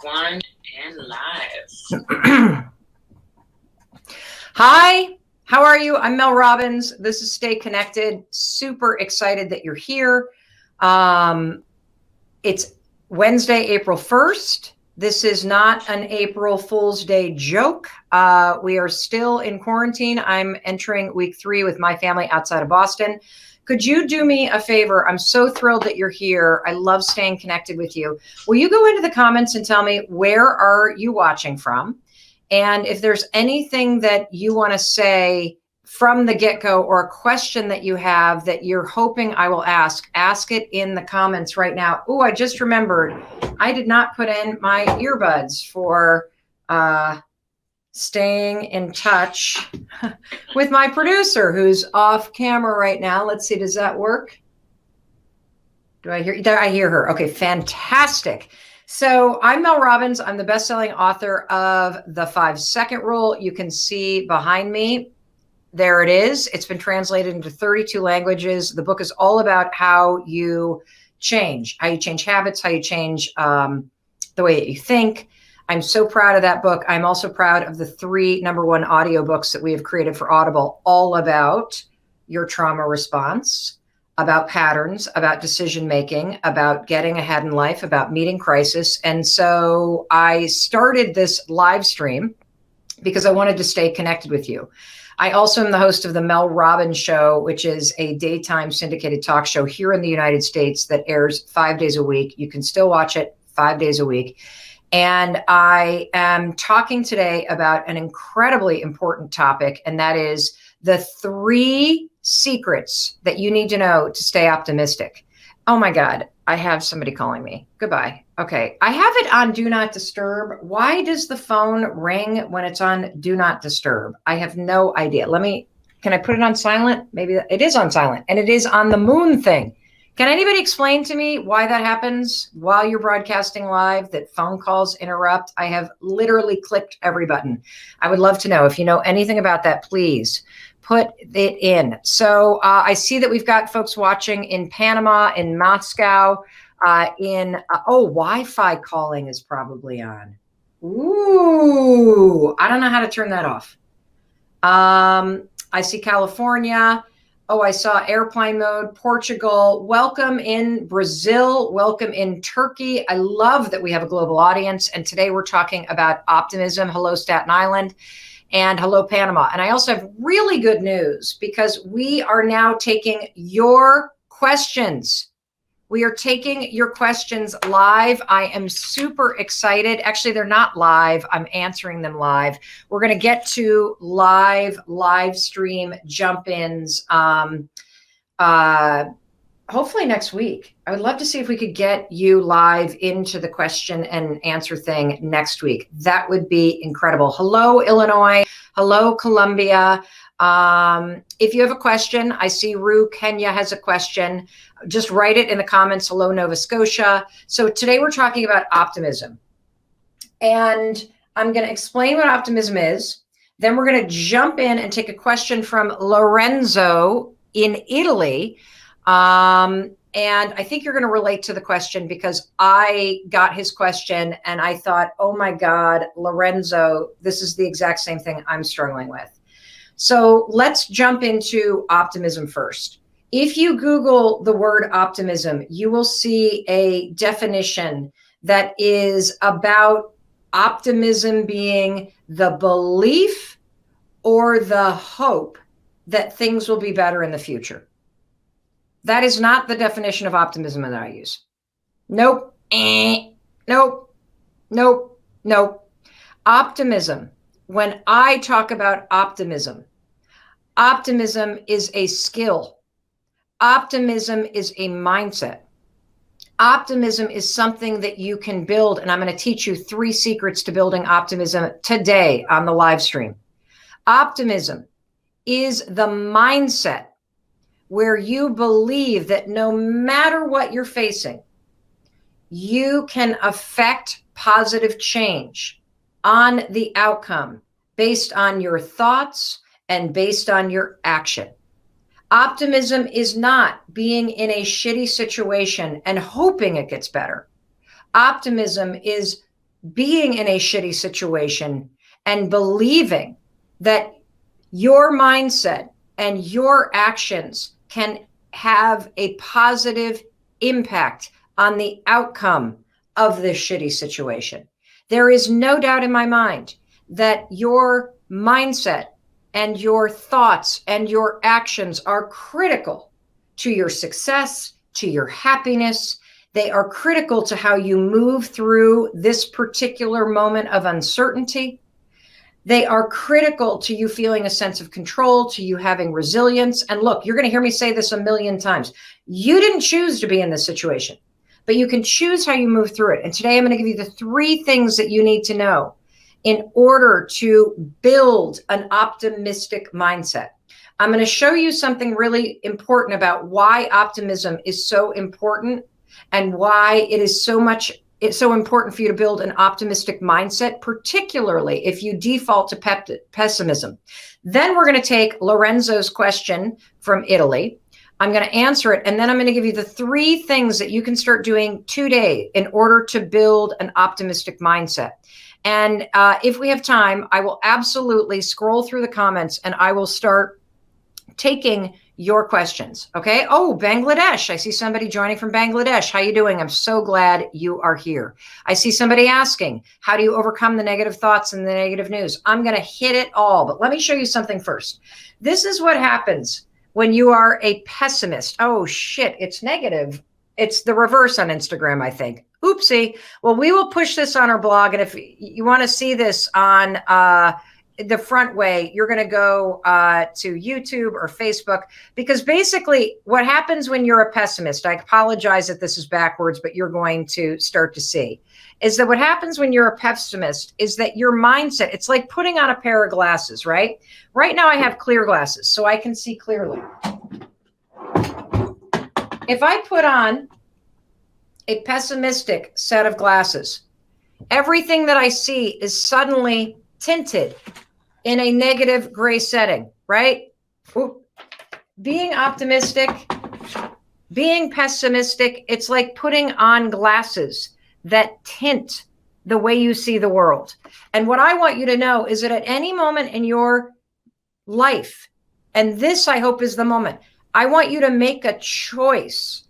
One and live. Hi, how are you? I'm Mel Robbins. This is Stay Connected. Super excited that you're here. It's Wednesday, April 1st. This is not an April Fool's Day joke. We are still in quarantine. I'm entering week 3 with my family outside of Boston. Could you do me a favor? I'm so thrilled that you're here. I love staying connected with you. Will you go into the comments and tell me where are you watching from? And if there's anything that you want to say from the get-go or a question that you have that you're hoping I will ask it in the comments right now. Oh, I just remembered I did not put in my earbuds for staying in touch with my producer who's off camera right now. Let's see, does that work? Do I hear? I hear her. Okay, fantastic. So I'm Mel Robbins. I'm the best-selling author of The 5-Second Rule. You can see behind me, there it is. It's been translated into 32 languages. The book is all about how you change habits, how you change the way that you think. I'm so proud of that book. I'm also proud of the 3 #1 audiobooks that we have created for Audible, all about your trauma response, about patterns, about decision-making, about getting ahead in life, about meeting crisis. And so I started this live stream because I wanted to stay connected with you. I also am the host of the Mel Robbins Show, which is a daytime syndicated talk show here in the United States that airs 5 days a week. You can still watch it 5 days a week. And I am talking today about an incredibly important topic, and that is the 3 secrets that you need to know to stay optimistic. Oh my God, I have somebody calling me. Goodbye. Okay, I have it on Do Not Disturb. Why does the phone ring when it's on Do Not Disturb? I have no idea. Can I put it on silent? Maybe it is on silent, and it is on the moon thing. Can anybody explain to me why that happens while you're broadcasting live, that phone calls interrupt? I have literally clicked every button. I would love to know. If you know anything about that, please put it in. So I see that we've got folks watching in Panama, in Moscow, Wi-Fi calling is probably on. Ooh, I don't know how to turn that off. I see California. Oh, I saw airplane mode, Portugal. Welcome in Brazil. Welcome in Turkey. I love that we have a global audience. And today we're talking about optimism. Hello, Staten Island. And hello, Panama. And I also have really good news because we are now taking your questions. We are taking your questions live. I am super excited. Actually, they're not live. I'm answering them live. We're going to get to live stream jump-ins hopefully next week. I would love to see if we could get you live into the question and answer thing next week. That would be incredible. Hello, Illinois. Hello, Colombia. If you have a question, I see Rue Kenya has a question. Just write it in the comments. Hello, Nova Scotia. So today we're talking about optimism. And I'm going to explain what optimism is. Then we're going to jump in and take a question from Lorenzo in Italy. And I think you're going to relate to the question because I got his question and I thought, oh my God, Lorenzo, this is the exact same thing I'm struggling with. So let's jump into optimism first. If you Google the word optimism, you will see a definition that is about optimism being the belief or the hope that things will be better in the future. That is not the definition of optimism that I use. Nope. Nope. Optimism. When I talk about optimism is a skill. Optimism is a mindset. Optimism is something that you can build. And I'm going to teach you 3 secrets to building optimism today on the live stream. Optimism is the mindset where you believe that no matter what you're facing, you can affect positive change on the outcome based on your thoughts and based on your action. Optimism is not being in a shitty situation and hoping it gets better. Optimism is being in a shitty situation and believing that your mindset and your actions can have a positive impact on the outcome of this shitty situation. There is no doubt in my mind that your mindset and your thoughts and your actions are critical to your success, to your happiness. They are critical to how you move through this particular moment of uncertainty. They are critical to you feeling a sense of control, to you having resilience. And look, you're going to hear me say this a million times. You didn't choose to be in this situation, but you can choose how you move through it. And today I'm going to give you the 3 things that you need to know in order to build an optimistic mindset. I'm going to show you something really important about why optimism is so important and why it's so important for you to build an optimistic mindset, particularly if you default to pessimism. Then we're going to take Lorenzo's question from Italy. I'm going to answer it, and then I'm going to give you the 3 things that you can start doing today in order to build an optimistic mindset. And if we have time, I will absolutely scroll through the comments and I will start taking your questions. Okay. Oh, Bangladesh. I see somebody joining from Bangladesh. How you doing? I'm so glad you are here. I see somebody asking, how do you overcome the negative thoughts and the negative news? I'm going to hit it all, but let me show you something first. This is what happens when you are a pessimist. Oh shit, it's negative. It's the reverse on Instagram, I think. Oopsie. Well, we will push this on our blog. And if you want to see this on the front way, you're going to go to YouTube or Facebook, because basically what happens when you're a pessimist, I apologize that this is backwards, but you're going to start to see, is that what happens when you're a pessimist is that your mindset, it's like putting on a pair of glasses, right? Right now I have clear glasses, so I can see clearly. If I put on a pessimistic set of glasses, everything that I see is suddenly tinted in a negative gray setting, right? Ooh. Being optimistic, being pessimistic, it's like putting on glasses that tint the way you see the world. And what I want you to know is that at any moment in your life, and this I hope is the moment, I want you to make a choice,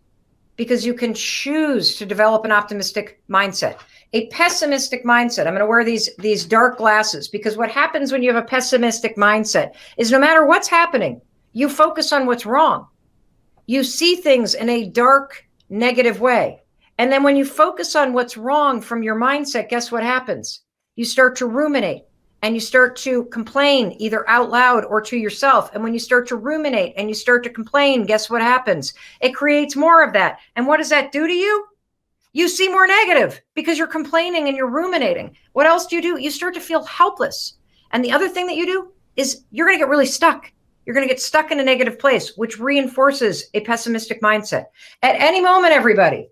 because you can choose to develop an optimistic mindset. A pessimistic mindset, I'm going to wear these dark glasses, because what happens when you have a pessimistic mindset is no matter what's happening, you focus on what's wrong. You see things in a dark, negative way. And then when you focus on what's wrong from your mindset, guess what happens? You start to ruminate and you start to complain either out loud or to yourself. And when you start to ruminate and you start to complain, guess what happens? It creates more of that. And what does that do to you? You see more negative because you're complaining and you're ruminating. What else do? You start to feel helpless. And the other thing that you do is you're going to get really stuck. You're going to get stuck in a negative place, which reinforces a pessimistic mindset. At any moment, everybody,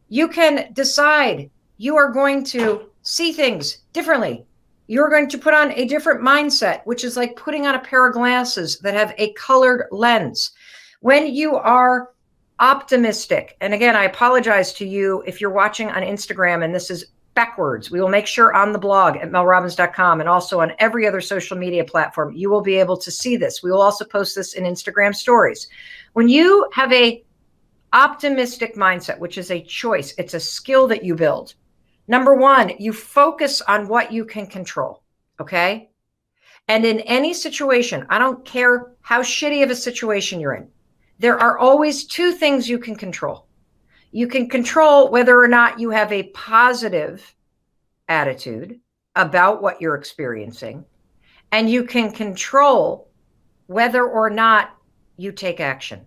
you can decide you are going to see things differently. You're going to put on a different mindset, which is like putting on a pair of glasses that have a colored lens. When you are optimistic, and again, I apologize to you if you're watching on Instagram and this is backwards. We will make sure on the blog at melrobbins.com and also on every other social media platform, you will be able to see this. We will also post this in Instagram stories. When you have a optimistic mindset, which is a choice, it's a skill that you build. Number one, you focus on what you can control, okay? And in any situation, I don't care how shitty of a situation you're in, there are always 2 things you can control. You can control whether or not you have a positive attitude about what you're experiencing, and you can control whether or not you take action.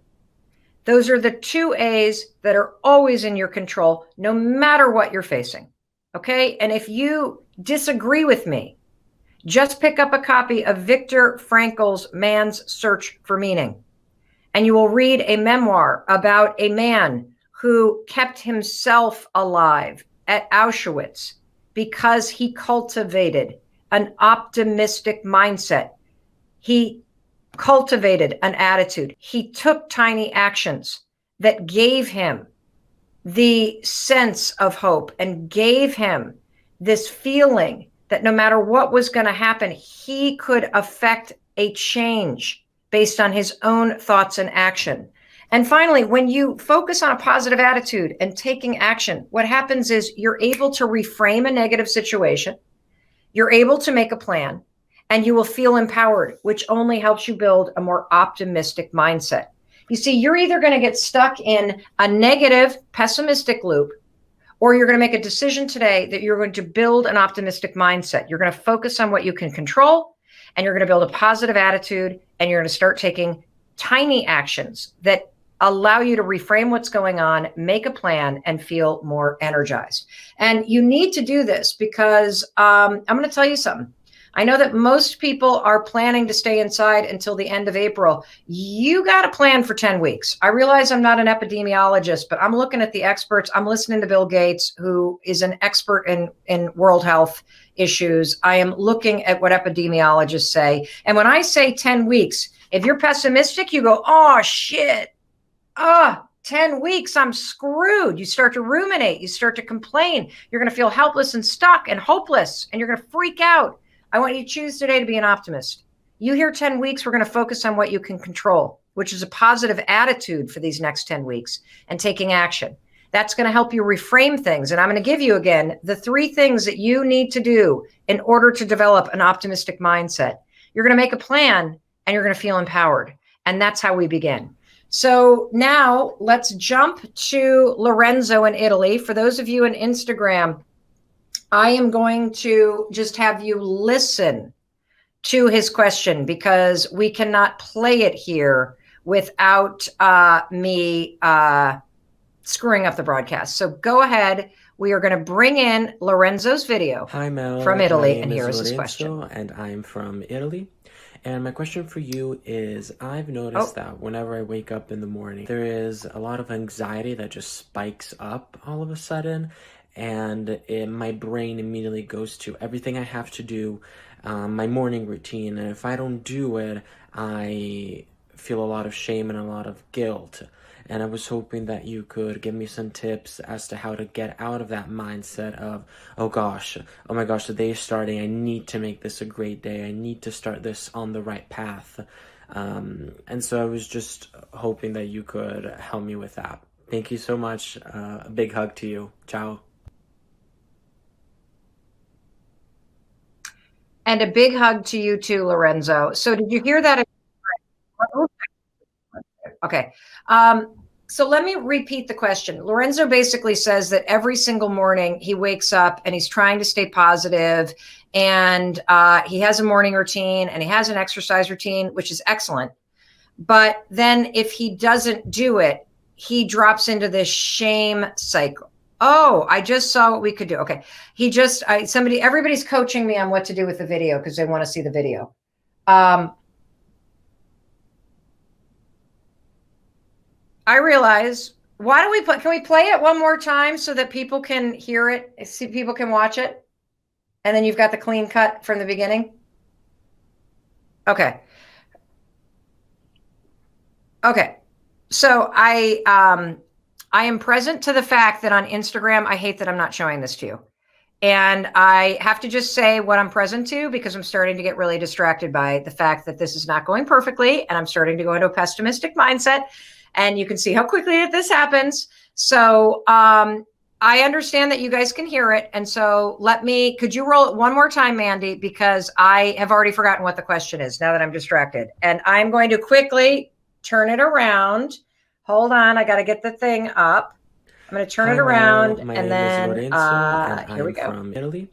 Those are the 2 A's that are always in your control, no matter what you're facing. Okay. And if you disagree with me, just pick up a copy of Viktor Frankl's Man's Search for Meaning, and you will read a memoir about a man who kept himself alive at Auschwitz because he cultivated an optimistic mindset. He cultivated an attitude. He took tiny actions that gave him the sense of hope and gave him this feeling that no matter what was going to happen, he could affect a change based on his own thoughts and action. And finally, when you focus on a positive attitude and taking action, what happens is you're able to reframe a negative situation. You're able to make a plan, and you will feel empowered, which only helps you build a more optimistic mindset. You see, you're either going to get stuck in a negative, pessimistic loop, or you're going to make a decision today that you're going to build an optimistic mindset. You're going to focus on what you can control, and you're going to build a positive attitude, and you're going to start taking tiny actions that allow you to reframe what's going on, make a plan, and feel more energized. And you need to do this because I'm going to tell you something. I know that most people are planning to stay inside until the end of April. You got a plan for 10 weeks. I realize I'm not an epidemiologist, but I'm looking at the experts. I'm listening to Bill Gates, who is an expert in world health issues. I am looking at what epidemiologists say. And when I say 10 weeks, if you're pessimistic, you go, oh, shit. 10 weeks, I'm screwed. You start to ruminate. You start to complain. You're going to feel helpless and stuck and hopeless, and you're going to freak out. I want you to choose today to be an optimist. You hear 10 weeks, we're going to focus on what you can control, which is a positive attitude for these next 10 weeks and taking action. That's going to help you reframe things. And I'm going to give you again the 3 things that you need to do in order to develop an optimistic mindset. You're going to make a plan, and you're going to feel empowered. And that's how we begin. So now let's jump to Lorenzo in Italy. For those of you in Instagram, I am going to just have you listen to his question because we cannot play it here without me screwing up the broadcast. So go ahead. We are going to bring in Lorenzo's video. Hi, Mel. From Italy, My and name here is is his question. Lorenzo, and I'm from Italy. And my question for you is, I've noticed that whenever I wake up in the morning, there is a lot of anxiety that just spikes up all of a sudden. And my brain immediately goes to everything I have to do, my morning routine. And if I don't do it, I feel a lot of shame and a lot of guilt. And I was hoping that you could give me some tips as to how to get out of that mindset of, oh my gosh, the day is starting. I need to make this a great day. I need to start this on the right path. And so I was just hoping that you could help me with that. Thank you so much. A big hug to you. Ciao. And a big hug to you too, Lorenzo. So did you hear that? Okay. So let me repeat the question. Lorenzo basically says that every single morning he wakes up and he's trying to stay positive, and he has a morning routine and he has an exercise routine, which is excellent. But then if he doesn't do it, he drops into this shame cycle. Oh, I just saw what we could do. Okay. Everybody's coaching me on what to do with the video because they want to see the video. I realize, can we play it one more time so that people can hear it, see people can watch it? And then you've got the clean cut from the beginning. Okay. Okay. So I am present to the fact that on Instagram, I hate that I'm not showing this to you. And I have to just say what I'm present to because I'm starting to get really distracted by the fact that this is not going perfectly. And I'm starting to go into a pessimistic mindset. And you can see how quickly this happens. So I understand that you guys can hear it. And so could you roll it one more time, Mandy? Because I have already forgotten what the question is now that I'm distracted. And I'm going to quickly turn it around. Hold on. I got to get the thing up. I'm going to turn it around. My and name is then Lorenzo, and here we I'm go. from Italy.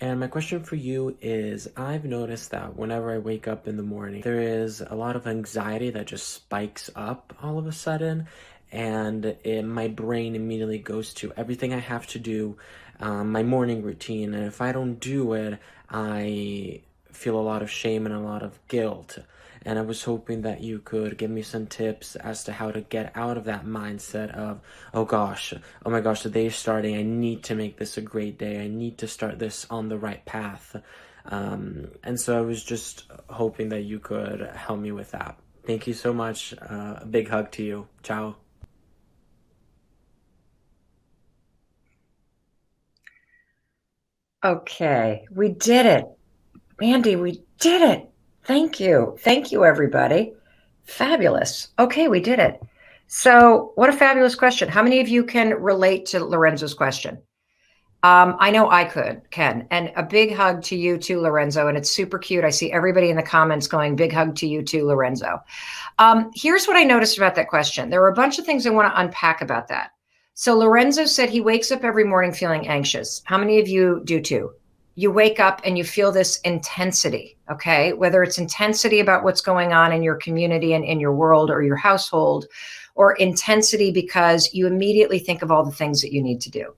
And my question for you is, I've noticed that whenever I wake up in the morning, there is a lot of anxiety that just spikes up all of a sudden. And my brain immediately goes to everything I have to do, my morning routine. And if I don't do it, I feel a lot of shame and a lot of guilt. And I was hoping that you could give me some tips as to how to get out of that mindset of, oh my gosh, the day is starting. I need to make this a great day. I need to start this on the right path. And so I was just hoping that you could help me with that. Thank you so much. A big hug to you. Ciao. Okay, we did it. Mandy, we did it. Thank you. Thank you, everybody. Fabulous. Okay, we did it. So, what a fabulous question. How many of you can relate to Lorenzo's question? I know I can. And a big hug to you too, Lorenzo. And it's super cute. I see everybody in the comments going, big hug to you too, Lorenzo. Here's what I noticed about that question. There are a bunch of things I want to unpack about that. So Lorenzo said he wakes up every morning feeling anxious. How many of you do too? You wake up and you feel this intensity, okay? Whether it's intensity about what's going on in your community and in your world or your household, or intensity because you immediately think of all the things that you need to do.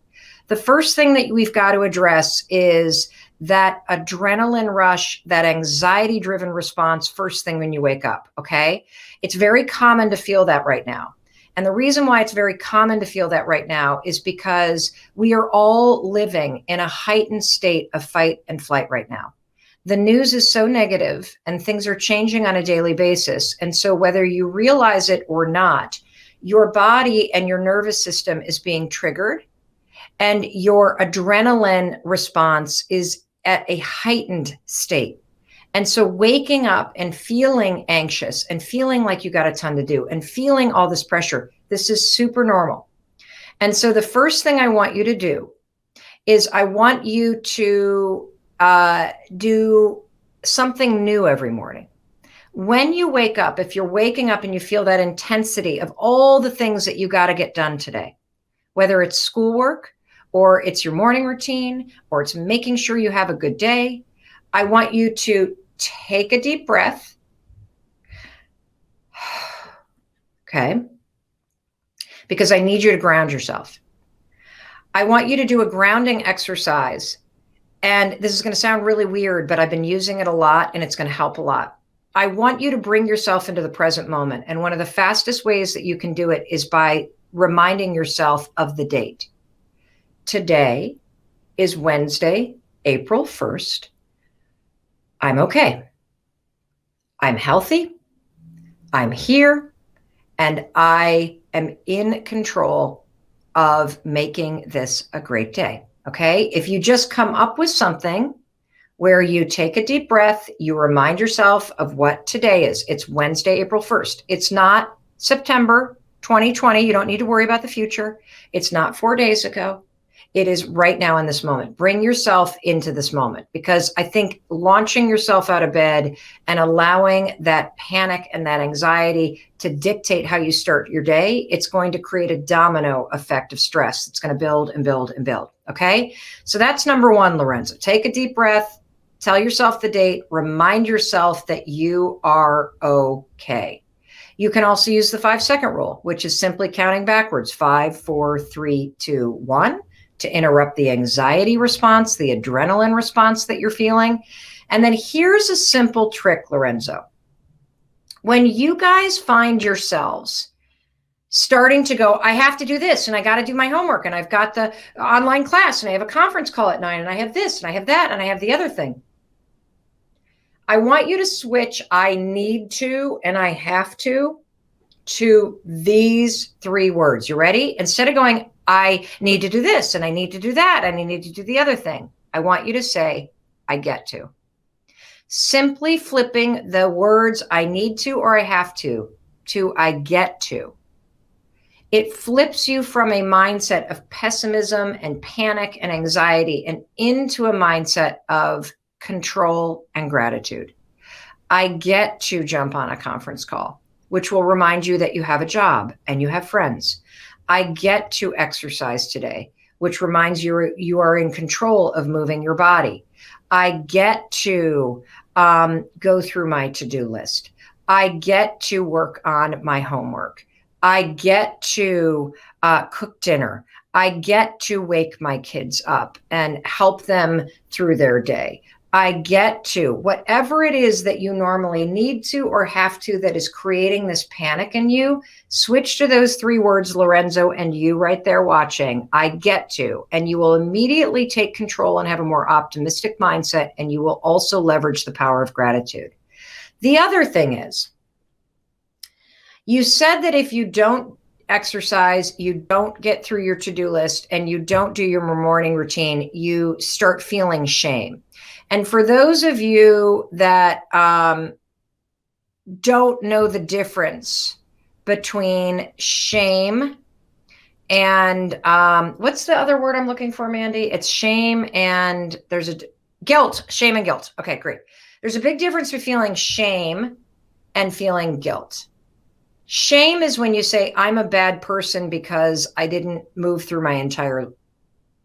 The first thing that we've got to address is that adrenaline rush, that anxiety-driven response first thing when you wake up, okay? It's very common to feel that right now. And the reason why it's very common to feel that right now is because we are all living in a heightened state of fight and flight right now. The news is so negative and things are changing on a daily basis. And so whether you realize it or not, your body and your nervous system is being triggered and your adrenaline response is at a heightened state. And so waking up and feeling anxious and feeling like you got a ton to do and feeling all this pressure, this is super normal. And so the first thing I want you to do is I want you to do something new every morning. When you wake up, if you're waking up and you feel that intensity of all the things that you got to get done today, whether it's schoolwork or it's your morning routine or it's making sure you have a good day, I want you to take a deep breath. Okay. Because I need you to ground yourself. I want you to do a grounding exercise. And this is going to sound really weird, but I've been using it a lot and it's going to help a lot. I want you to bring yourself into the present moment. And one of the fastest ways that you can do it is by reminding yourself of the date. Today is Wednesday, April 1st. I'm okay. I'm healthy. I'm here. And I am in control of making this a great day. Okay. If you just come up with something where you take a deep breath, you remind yourself of what today is. It's Wednesday, April 1st. It's not September 2020. You don't need to worry about the future. It's not 4 days ago. It is right now in this moment. Bring yourself into this moment, because I think launching yourself out of bed and allowing that panic and that anxiety to dictate how you start your day, it's going to create a domino effect of stress. It's going to build and build and build. Okay. So that's number one, Lorenzo. Take a deep breath, tell yourself the date, remind yourself that you are okay. You can also use the 5-second rule, which is simply counting backwards, 5, 4, 3, 2, 1. To interrupt the anxiety response, the adrenaline response that you're feeling. And then here's a simple trick, Lorenzo. When you guys find yourselves starting to go, I have to do this and I got to do my homework and I've got the online class and I have a conference call at 9 and I have this and I have that and I have the other thing. I want you to switch I need to and I have to these 3 words. You ready? Instead of going, I need to do this and I need to do that and I need to do the other thing, I want you to say, I get to. Simply flipping the words I need to or I have to I get to. It flips you from a mindset of pessimism and panic and anxiety and into a mindset of control and gratitude. I get to jump on a conference call, which will remind you that you have a job and you have friends. I get to exercise today, which reminds you you are in control of moving your body. I get to go through my to-do list. I get to work on my homework. I get to cook dinner. I get to wake my kids up and help them through their day. I get to, whatever it is that you normally need to or have to that is creating this panic in you, switch to those 3 words, Lorenzo, and you right there watching, I get to, and you will immediately take control and have a more optimistic mindset, and you will also leverage the power of gratitude. The other thing is, you said that if you don't exercise, you don't get through your to-do list, and you don't do your morning routine, you start feeling shame. And for those of you that don't know the difference between shame and what's the other word I'm looking for, Mandy? It's shame and there's a guilt, shame and guilt. Okay, great. There's a big difference between feeling shame and feeling guilt. Shame is when you say, I'm a bad person because I didn't move through my entire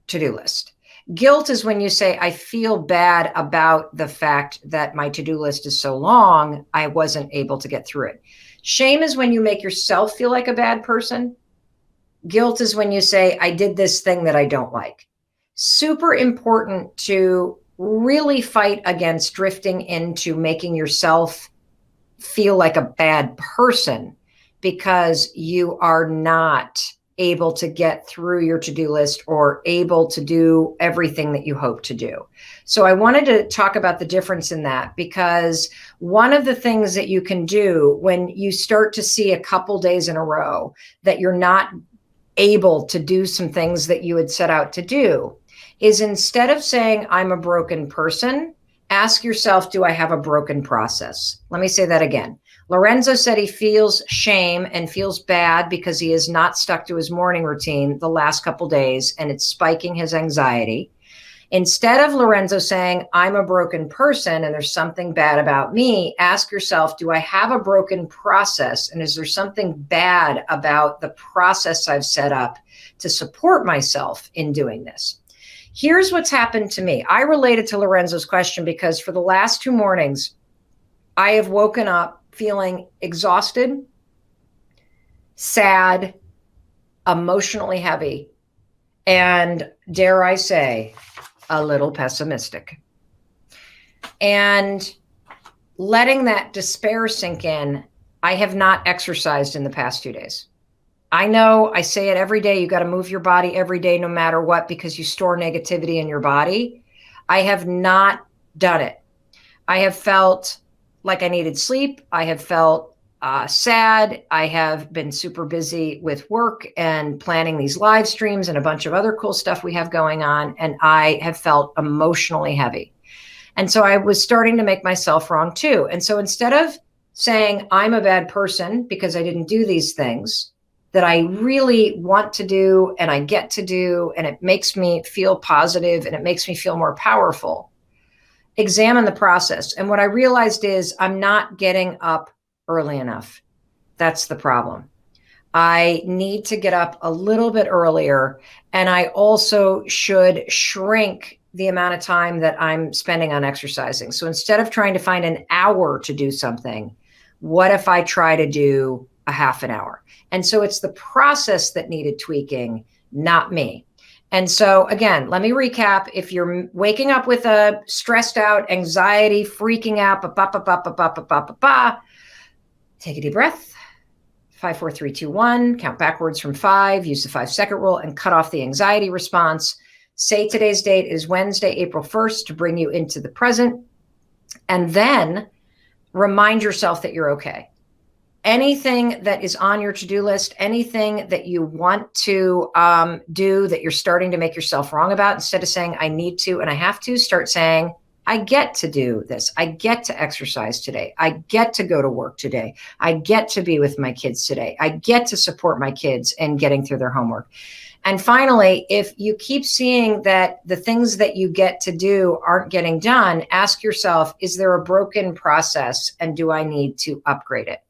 to-do list. Guilt is when you say, I feel bad about the fact that my to-do list is so long, I wasn't able to get through it. Shame is when you make yourself feel like a bad person. Guilt is when you say, I did this thing that I don't like. Super important to really fight against drifting into making yourself feel like a bad person because you are not able to get through your to-do list or able to do everything that you hope to do. So I wanted to talk about the difference in that, because one of the things that you can do when you start to see a couple days in a row that you're not able to do some things that you had set out to do is, instead of saying, I'm a broken person, ask yourself, do I have a broken process? Let me say that again. Lorenzo said he feels shame and feels bad because he is not stuck to his morning routine the last couple days, and it's spiking his anxiety. Instead of Lorenzo saying, I'm a broken person and there's something bad about me, ask yourself, do I have a broken process? And is there something bad about the process I've set up to support myself in doing this? Here's what's happened to me. I related to Lorenzo's question because for the last 2 mornings, I have woken up feeling exhausted, sad, emotionally heavy, and dare I say, a little pessimistic. And letting that despair sink in, I have not exercised in the past 2 days. I know I say it every day, you got to move your body every day, no matter what, because you store negativity in your body. I have not done it. I have felt like I needed sleep. I have felt sad. I have been super busy with work and planning these live streams and a bunch of other cool stuff we have going on. And I have felt emotionally heavy. And so I was starting to make myself wrong too. And so instead of saying I'm a bad person because I didn't do these things that I really want to do and I get to do, and it makes me feel positive and it makes me feel more powerful, examine the process. And what I realized is I'm not getting up early enough. That's the problem. I need to get up a little bit earlier, and I also should shrink the amount of time that I'm spending on exercising. So instead of trying to find an hour to do something, what if I try to do a half an hour? And so it's the process that needed tweaking, not me. And so again, let me recap. If you're waking up with a stressed out, anxiety, freaking out, take a deep breath. 5, 4, 3, 2, 1. Count backwards from 5. Use the 5-second rule and cut off the anxiety response. Say today's date is Wednesday, April 1st, to bring you into the present. And then remind yourself that you're okay. Anything that is on your to-do list, anything that you want to do that you're starting to make yourself wrong about, instead of saying I need to and I have to, start saying I get to do this. I get to exercise today. I get to go to work today. I get to be with my kids today. I get to support my kids in getting through their homework. And finally, if you keep seeing that the things that you get to do aren't getting done, ask yourself, is there a broken process and do I need to upgrade it?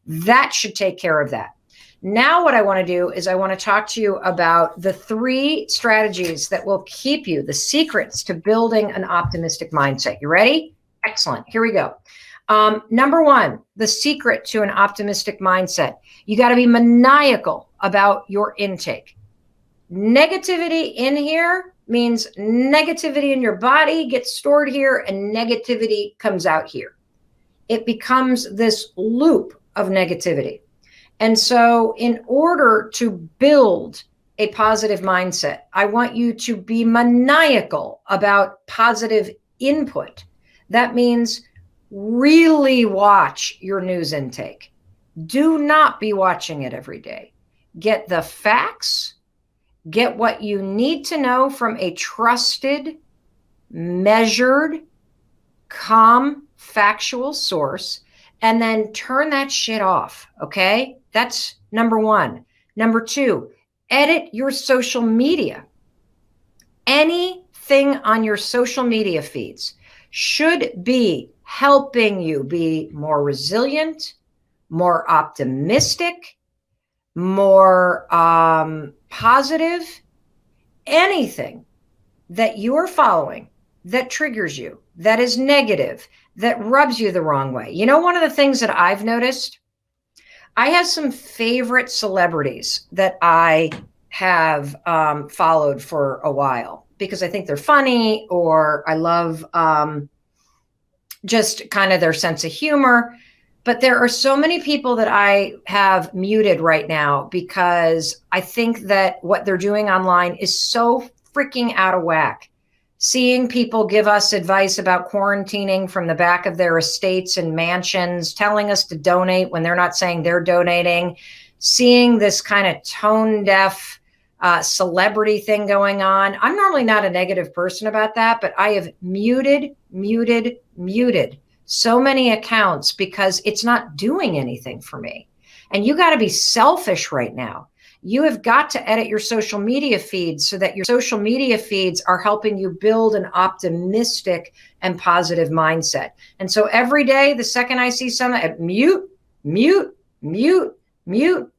That should take care of that. Now what I want to do is I want to talk to you about the 3 strategies that will keep you, the secrets to building an optimistic mindset. You ready? Excellent. Here we go. Number 1, the secret to an optimistic mindset. You got to be maniacal about your intake. Negativity in here means negativity in your body gets stored here and negativity comes out here. It becomes this loop of negativity. And so in order to build a positive mindset, I want you to be maniacal about positive input. That means really watch your news intake. Do not be watching it every day. get the facts, get what you need to know from a trusted, measured, calm, factual source, and then turn that shit off. Okay. That's number one. Number two, edit your social media. Anything on your social media feeds should be helping you be more resilient, more optimistic, more positive. Anything that you're following that triggers you, that is negative, that rubs you the wrong way. You know, one of the things that I've noticed, I have some favorite celebrities that I have followed for a while because I think they're funny, or I love just kind of their sense of humor. But there are so many people that I have muted right now because I think that what they're doing online is so freaking out of whack. Seeing people give us advice about quarantining from the back of their estates and mansions, telling us to donate when they're not saying they're donating, seeing this kind of tone deaf celebrity thing going on. I'm normally not a negative person about that, but I have muted so many accounts because it's not doing anything for me. And you got to be selfish right now. You have got to edit your social media feeds so that your social media feeds are helping you build an optimistic and positive mindset. And so every day, the second I see something, I mute,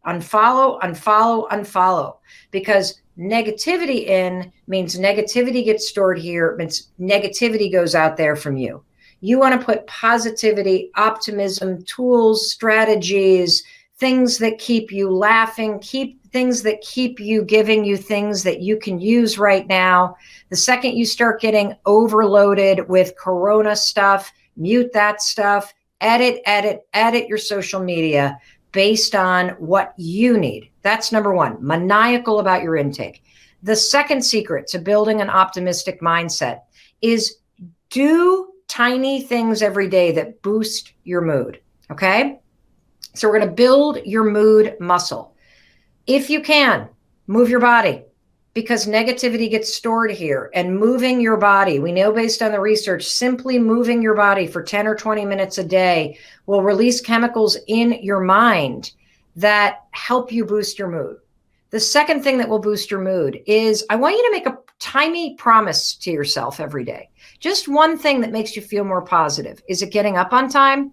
unfollow, because negativity in means negativity gets stored here, means negativity goes out there from you. You want to put positivity, optimism, tools, strategies, things that keep you laughing, things that keep you giving you things that you can use right now. The second you start getting overloaded with Corona stuff, mute that stuff, edit your social media based on what you need. That's number one, maniacal about your intake. The second secret to building an optimistic mindset is do tiny things every day that boost your mood. Okay. So we're going to build your mood muscle. If you can, move your body, because negativity gets stored here. And moving your body, we know based on the research, simply moving your body for 10 or 20 minutes a day will release chemicals in your mind that help you boost your mood. The second thing that will boost your mood is I want you to make a tiny promise to yourself every day. Just one thing that makes you feel more positive. Is it getting up on time?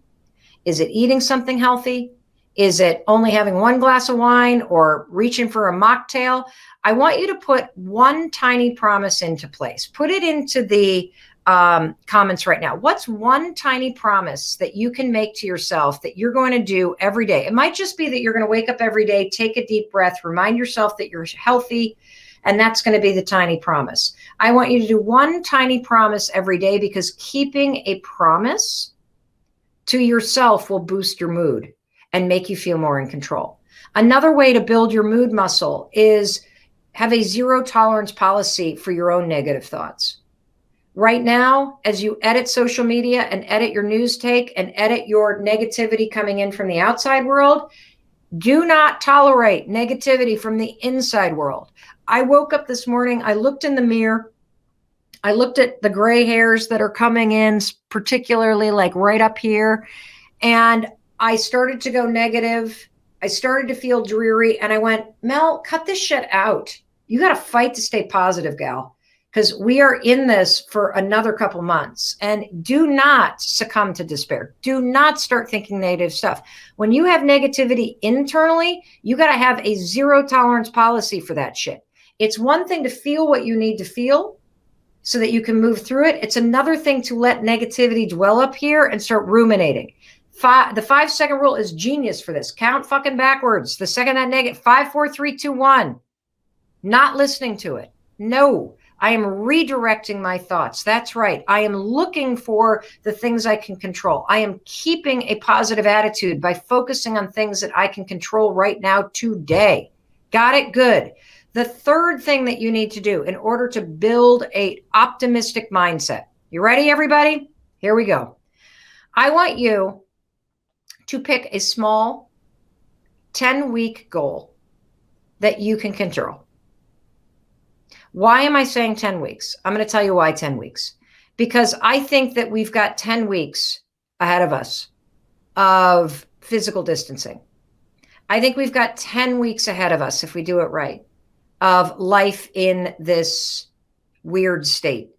Is it eating something healthy? Is it only having one glass of wine or reaching for a mocktail? I want you to put one tiny promise into place. Put it into the comments right now. What's one tiny promise that you can make to yourself that you're going to do every day? It might just be that you're going to wake up every day, take a deep breath, remind yourself that you're healthy, and that's going to be the tiny promise. I want you to do one tiny promise every day, because keeping a promise to yourself will boost your mood and make you feel more in control. Another way to build your mood muscle is have a zero tolerance policy for your own negative thoughts. Right now, as you edit social media and edit your news take and edit your negativity coming in from the outside world, do not tolerate negativity from the inside world. I woke up this morning, I looked in the mirror, I looked at the gray hairs that are coming in, particularly like right up here, and I started to go negative. I started to feel dreary, and I went, Mel, cut this shit out. You got to fight to stay positive, gal, because we are in this for another couple months. And do not succumb to despair. Do not start thinking negative stuff. When you have negativity internally, you got to have a zero tolerance policy for that shit. It's one thing to feel what you need to feel so that you can move through it. It's another thing to let negativity dwell up here and start ruminating. The 5-second rule is genius for this. Count fucking backwards. The second that negative, 5, 4, 3, 2, 1. Not listening to it. No, I am redirecting my thoughts. That's right. I am looking for the things I can control. I am keeping a positive attitude by focusing on things that I can control right now today. Got it? Good. The third thing that you need to do in order to build an optimistic mindset. You ready, everybody? Here we go. I want you to pick a small 10-week goal. that you can control. Why am I saying 10 weeks? I'm going to tell you why 10 weeks. Because I think that we've got 10 weeks ahead of us of physical distancing. I think we've got 10 weeks ahead of us, if we do it right, of life in this weird state.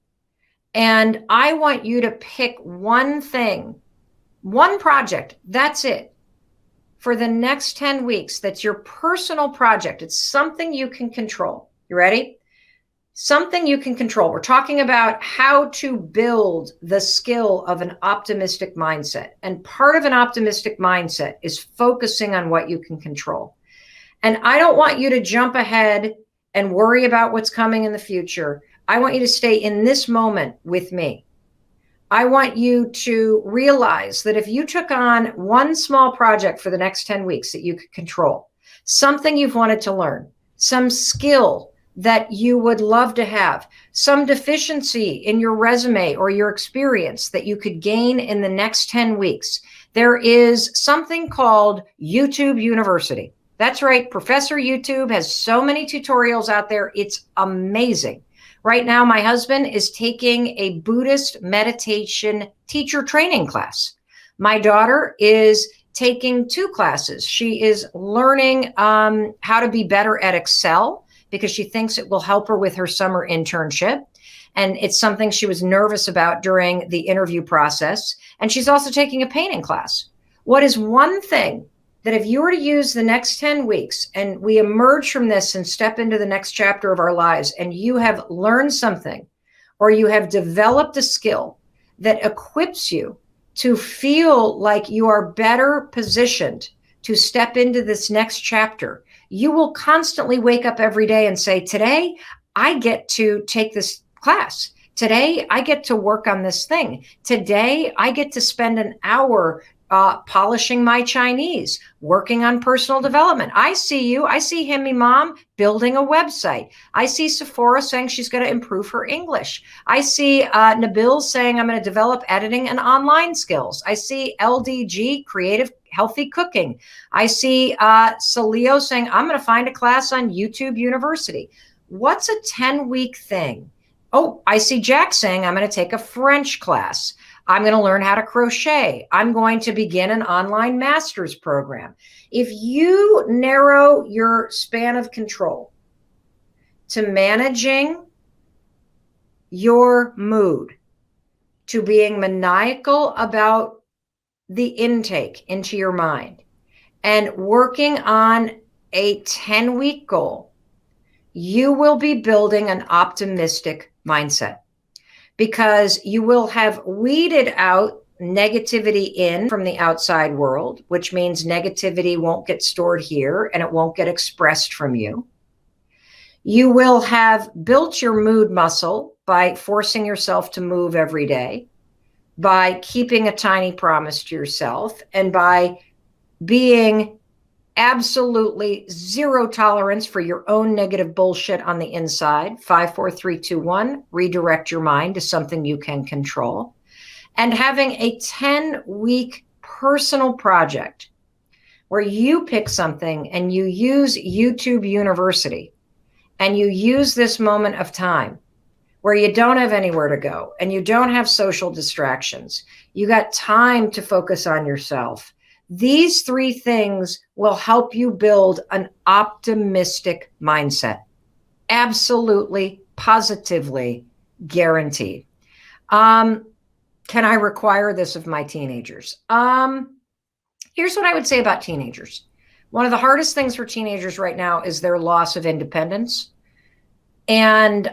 And I want you to pick one thing, one project, that's it, for the next 10 weeks. That's your personal project. It's something you can control. You ready? Something you can control. We're talking about how to build the skill of an optimistic mindset. And part of an optimistic mindset is focusing on what you can control. And I don't want you to jump ahead and worry about what's coming in the future. I want you to stay in this moment with me. I want you to realize that if you took on one small project for the next 10 weeks that you could control, something you've wanted to learn, some skill that you would love to have, some deficiency in your resume or your experience that you could gain in the next 10 weeks. There is something called YouTube University. That's right. Professor YouTube has so many tutorials out there. It's amazing. Right now, my husband is taking a Buddhist meditation teacher training class. My daughter is taking 2 classes. She is learning how to be better at Excel because she thinks it will help her with her summer internship. And it's something she was nervous about during the interview process. And she's also taking a painting class. What is one thing that if you were to use the next 10 weeks and we emerge from this and step into the next chapter of our lives and you have learned something or you have developed a skill that equips you to feel like you are better positioned to step into this next chapter, you will constantly wake up every day and say, today I get to take this class. Today I get to work on this thing. Today I get to spend an hour polishing my Chinese, working on personal development. I see you. I see Himmy Mom building a website. I see Sephora saying she's going to improve her English. I see Nabil saying I'm going to develop editing and online skills. I see LDG, creative, healthy cooking. I see Salio saying I'm going to find a class on YouTube University. What's a 10-week thing? Oh, I see Jack saying I'm going to take a French class. I'm going to learn how to crochet. I'm going to begin an online master's program. If you narrow your span of control to managing your mood, to being maniacal about the intake into your mind, and working on a 10-week goal, you will be building an optimistic mindset. Because you will have weeded out negativity in from the outside world, which means negativity won't get stored here and it won't get expressed from you. You will have built your mood muscle by forcing yourself to move every day, by keeping a tiny promise to yourself, and by being absolutely zero tolerance for your own negative bullshit on the inside. 5, 4, 3, 2, 1, redirect your mind to something you can control. And having a 10-week personal project where you pick something and you use YouTube University and you use this moment of time where you don't have anywhere to go and you don't have social distractions. You got time to focus on yourself. These 3 things will help you build an optimistic mindset. Absolutely, positively guaranteed. Can I require this of my teenagers? Here's what I would say about teenagers. One of the hardest things for teenagers right now is their loss of independence. And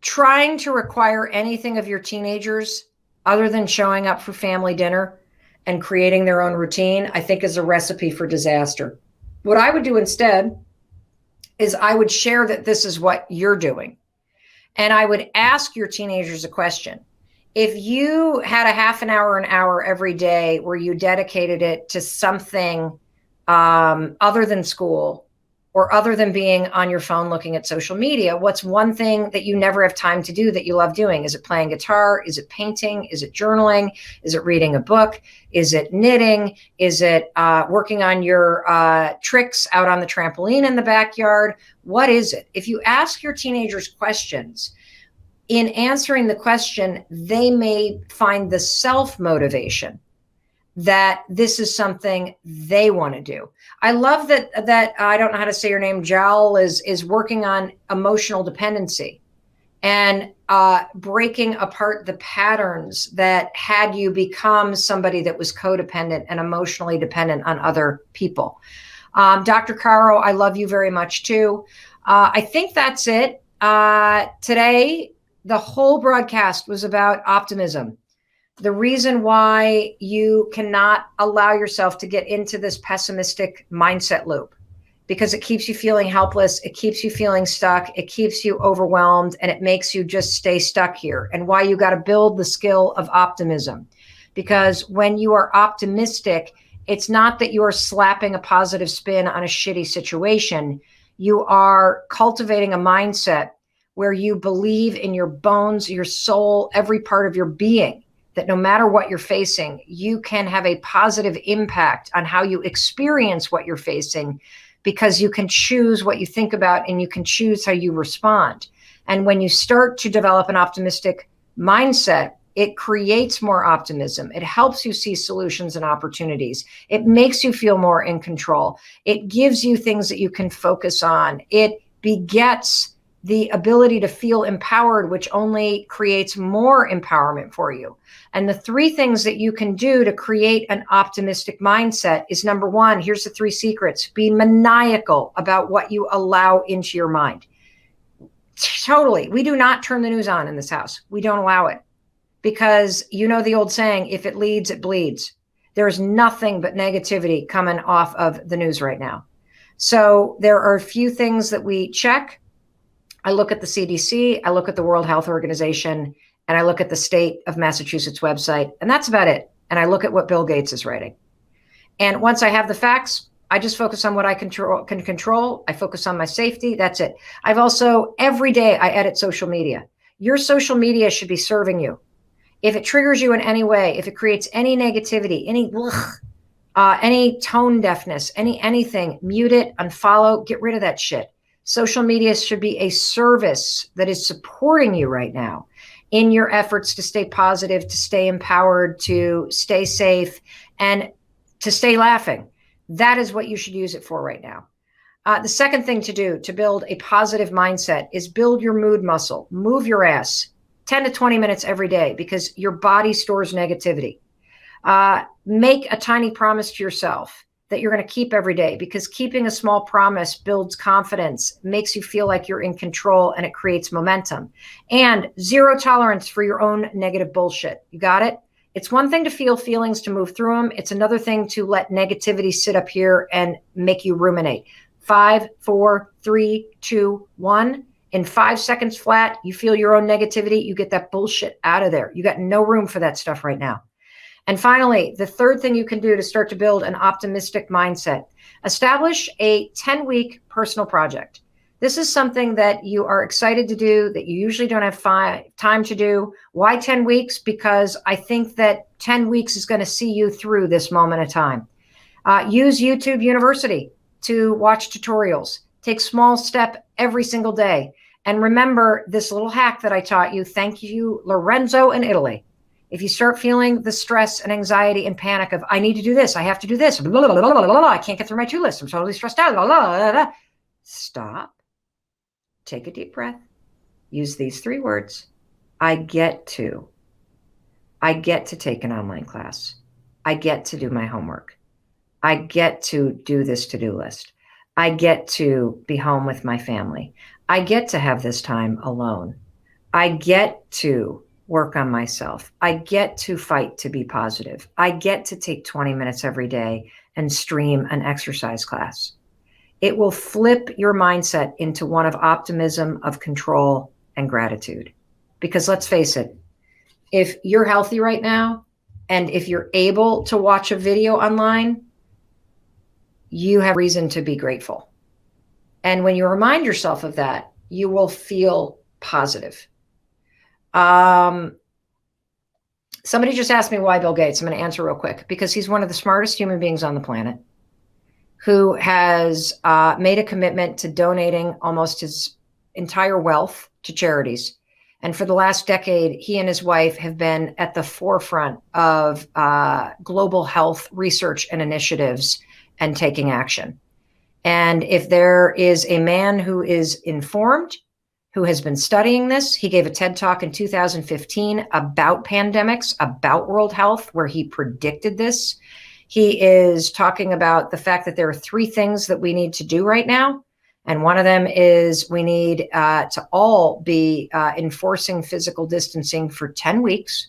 trying to require anything of your teenagers other than showing up for family dinner and creating their own routine, I think is a recipe for disaster. What I would do instead is I would share that this is what you're doing. And I would ask your teenagers a question. If you had a half an hour every day where you dedicated it to something other than school, or other than being on your phone looking at social media, what's one thing that you never have time to do that you love doing? Is it playing guitar? Is it painting? Is it journaling? Is it reading a book? Is it knitting? Is it working on your tricks out on the trampoline in the backyard? What is it? If you ask your teenagers questions, in answering the question, they may find the self-motivation that this is something they want to do. I love that I don't know how to say your name, Jal, is working on emotional dependency and breaking apart the patterns that had you become somebody that was codependent and emotionally dependent on other people. Dr. Caro, I love you very much too. I think that's it. Today, the whole broadcast was about optimism. The reason why you cannot allow yourself to get into this pessimistic mindset loop, because it keeps you feeling helpless. It keeps you feeling stuck. It keeps you overwhelmed, and it makes you just stay stuck here. And why you got to build the skill of optimism, because when you are optimistic, it's not that you are slapping a positive spin on a shitty situation. You are cultivating a mindset where you believe in your bones, your soul, every part of your being, that no matter what you're facing, you can have a positive impact on how you experience what you're facing, because you can choose what you think about and you can choose how you respond. And when you start to develop an optimistic mindset, it creates more optimism. It helps you see solutions and opportunities. It makes you feel more in control. It gives you things that you can focus on. It begets the ability to feel empowered, which only creates more empowerment for you. And the three things that you can do to create an optimistic mindset is, number one, here's the three secrets: be maniacal about what you allow into your mind. Totally. We do not turn the news on in this house. We don't allow it, because you know the old saying, if it leads, it bleeds. There's nothing but negativity coming off of the news right now. So there are a few things that we check. I look at the CDC, I look at the World Health Organization, and I look at the state of Massachusetts website, and that's about it. And I look at what Bill Gates is writing. And once I have the facts, I just focus on what I can control. I focus on my safety. That's it. I've also, every day I edit social media. Your social media should be serving you. If it triggers you in any way, if it creates any negativity, any tone deafness, anything, mute it, unfollow, get rid of that shit. Social media should be a service that is supporting you right now in your efforts to stay positive, to stay empowered, to stay safe, and to stay laughing. That is what you should use it for right now. The second thing to do to build a positive mindset is build your mood muscle. Move your ass 10 to 20 minutes every day, because your body stores negativity. Make a tiny promise to yourself that you're going to keep every day, because keeping a small promise builds confidence, makes you feel like you're in control, and it creates momentum. And zero tolerance for your own negative bullshit. You got it? It's one thing to feel feelings, to move through them. It's another thing to let negativity sit up here and make you ruminate. 5, 4, 3, 2, 1. In 5 seconds flat, you feel your own negativity. You get that bullshit out of there. You got no room for that stuff right now. And finally, the third thing you can do to start to build an optimistic mindset: establish a 10-week personal project. This is something that you are excited to do, that you usually don't have time to do. Why 10 weeks? Because I think that 10 weeks is going to see you through this moment of time. Use YouTube University to watch tutorials. Take small step every single day. And remember this little hack that I taught you. Thank you, Lorenzo in Italy. If you start feeling the stress and anxiety and panic of, I need to do this, I have to do this, blah, blah, blah, blah, blah, I can't get through my to list, I'm totally stressed out, blah, blah, blah, blah. Stop. Take a deep breath. Use these 3 words. I get to take an online class. I get to do my homework. I get to do this to-do list. I get to be home with my family. I get to have this time alone. I get to work on myself. I get to fight to be positive. I get to take 20 minutes every day and stream an exercise class. It will flip your mindset into one of optimism, of control, and gratitude. Because let's face it, if you're healthy right now, and if you're able to watch a video online, you have reason to be grateful. And when you remind yourself of that, you will feel positive. Somebody just asked me why Bill Gates. I'm going to answer real quick, because he's one of the smartest human beings on the planet who has made a commitment to donating almost his entire wealth to charities. And for the last decade, he and his wife have been at the forefront of global health research and initiatives and taking action. And if there is a man who is informed, who has been studying this, he gave a TED Talk in 2015 about pandemics, about world health, where he predicted this. He is talking about the fact that there are 3 things that we need to do right now. And one of them is we need to all be enforcing physical distancing for 10 weeks.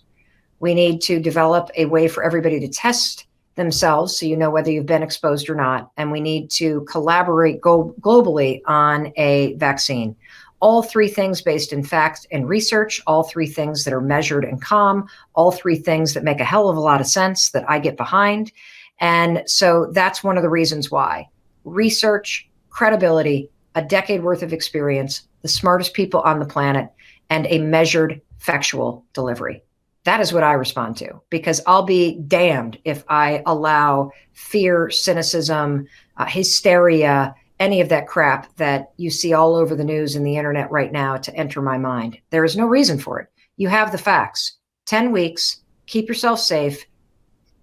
We need to develop a way for everybody to test themselves so you know whether you've been exposed or not. And we need to collaborate globally on a vaccine. All 3 things based in fact and research, all 3 things that are measured and calm, all 3 things that make a hell of a lot of sense that I get behind. And so that's one of the reasons why. Research, credibility, a decade worth of experience, the smartest people on the planet, and a measured factual delivery. That is what I respond to, because I'll be damned if I allow fear, cynicism, hysteria, any of that crap that you see all over the news and the internet right now to enter my mind. There is no reason for it. You have the facts. 10 weeks, keep yourself safe,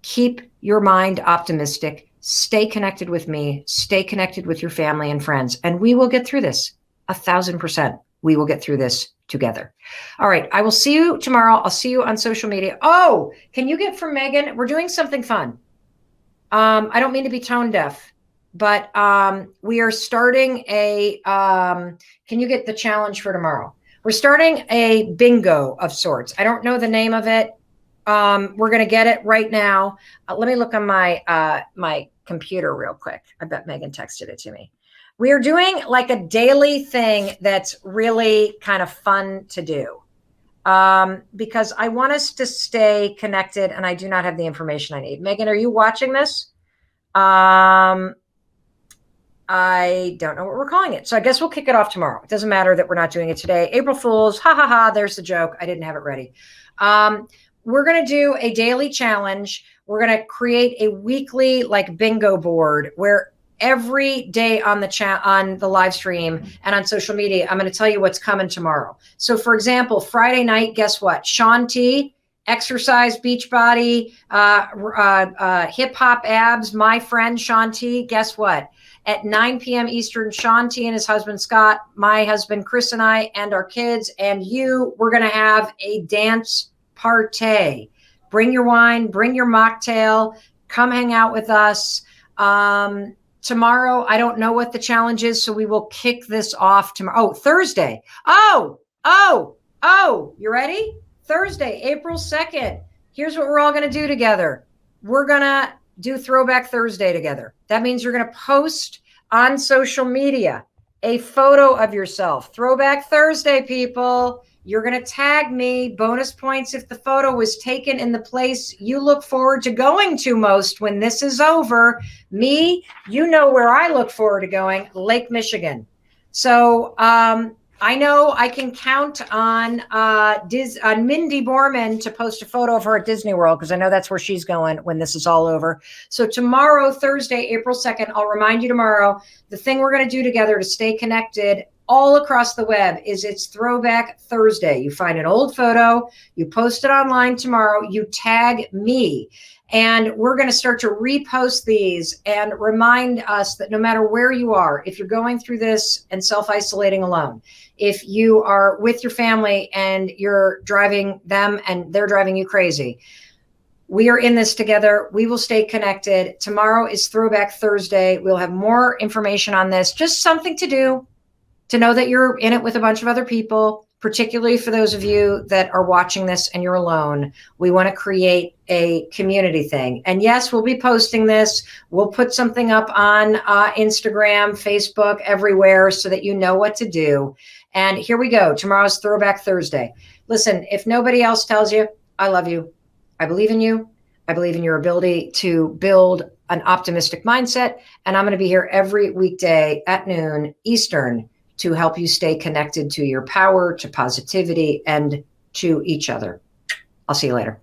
keep your mind optimistic, stay connected with me, stay connected with your family and friends, and we will get through this. 1,000%. We will get through this together. All right. I will see you tomorrow. I'll see you on social media. Oh, can you get from Megan? We're doing something fun. I don't mean to be tone deaf, but we are starting a, can you get the challenge for tomorrow? We're starting a bingo of sorts. I don't know the name of it. We're going to get it right now. Let me look on my, my computer real quick. I bet Megan texted it to me. We are doing like a daily thing that's really kind of fun to do. Because I want us to stay connected and I do not have the information I need. Megan, are you watching this? I don't know what we're calling it. So I guess we'll kick it off tomorrow. It doesn't matter that we're not doing it today. April Fools. Ha ha ha. There's the joke. I didn't have it ready. We're going to do a daily challenge. We're going to create a weekly like bingo board where every day on the chat, on the live stream and on social media, I'm going to tell you what's coming tomorrow. So for example, Friday night, guess what? Sean T, exercise, beach body, hip hop abs, my friend Sean T, guess what? At 9 p.m. Eastern, Sean T and his husband, Scott, my husband, Chris, and I, and our kids, and you, we're going to have a dance party. Bring your wine, bring your mocktail, come hang out with us. Tomorrow, I don't know what the challenge is, so we will kick this off tomorrow. Oh, Thursday. Oh, you ready? Thursday, April 2nd. Here's what we're all going to do together. We're going to do Throwback Thursday together. That means you're going to post on social media a photo of yourself. Throwback Thursday, people. You're going to tag me. Bonus points if the photo was taken in the place you look forward to going to most when this is over. Me, you know where I look forward to going, Lake Michigan. So I know I can count on Mindy Borman to post a photo of her at Disney World because I know that's where she's going when this is all over. So tomorrow, Thursday, April 2nd, I'll remind you tomorrow, the thing we're going to do together to stay connected all across the web is it's Throwback Thursday. You find an old photo, you post it online tomorrow, you tag me. And we're going to start to repost these and remind us that no matter where you are, if you're going through this and self-isolating alone, if you are with your family and you're driving them and they're driving you crazy, we are in this together. We will stay connected. Tomorrow is Throwback Thursday. We'll have more information on this. Just something to do, to know that you're in it with a bunch of other people, particularly for those of you that are watching this and you're alone. We want to create a community thing. And yes, we'll be posting this. We'll put something up on Instagram, Facebook, everywhere so that you know what to do. And here we go. Tomorrow's Throwback Thursday. Listen, if nobody else tells you, I love you. I believe in you. I believe in your ability to build an optimistic mindset. And I'm going to be here every weekday at noon Eastern to help you stay connected to your power, to positivity, and to each other. I'll see you later.